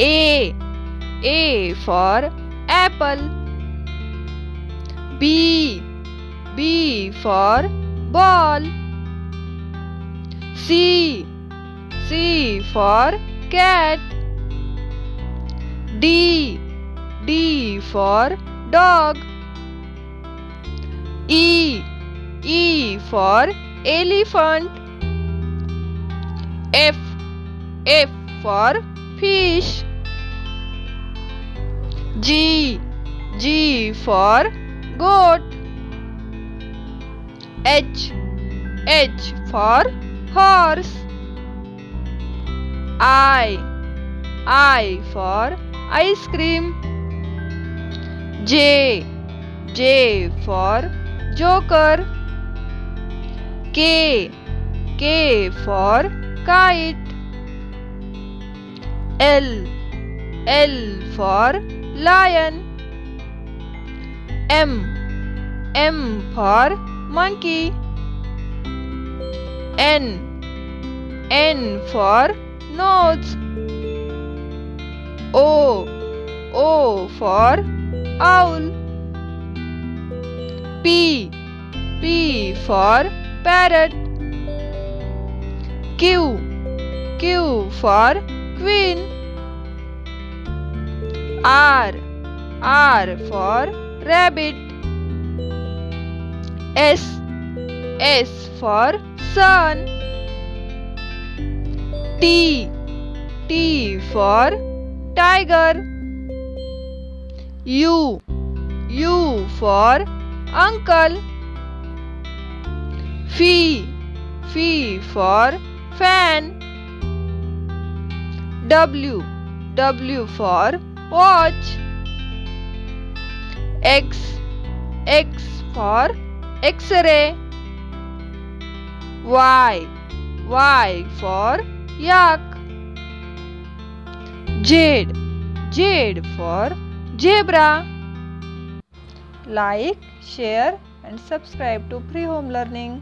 A for apple. B for ball. C for cat. D for dog. E for elephant. F for fish. G for goat. H for horse. I for ice cream. J for joker. K for kite. L for lion. M for monkey. N for nose. O for owl. P for parrot. Q for queen. R for rabbit. S for sun. T for tiger. U for uncle. F for fan. W for watch. X for X-ray. Y for yak. Z for zebra. Like, share and subscribe to Free Home Learning.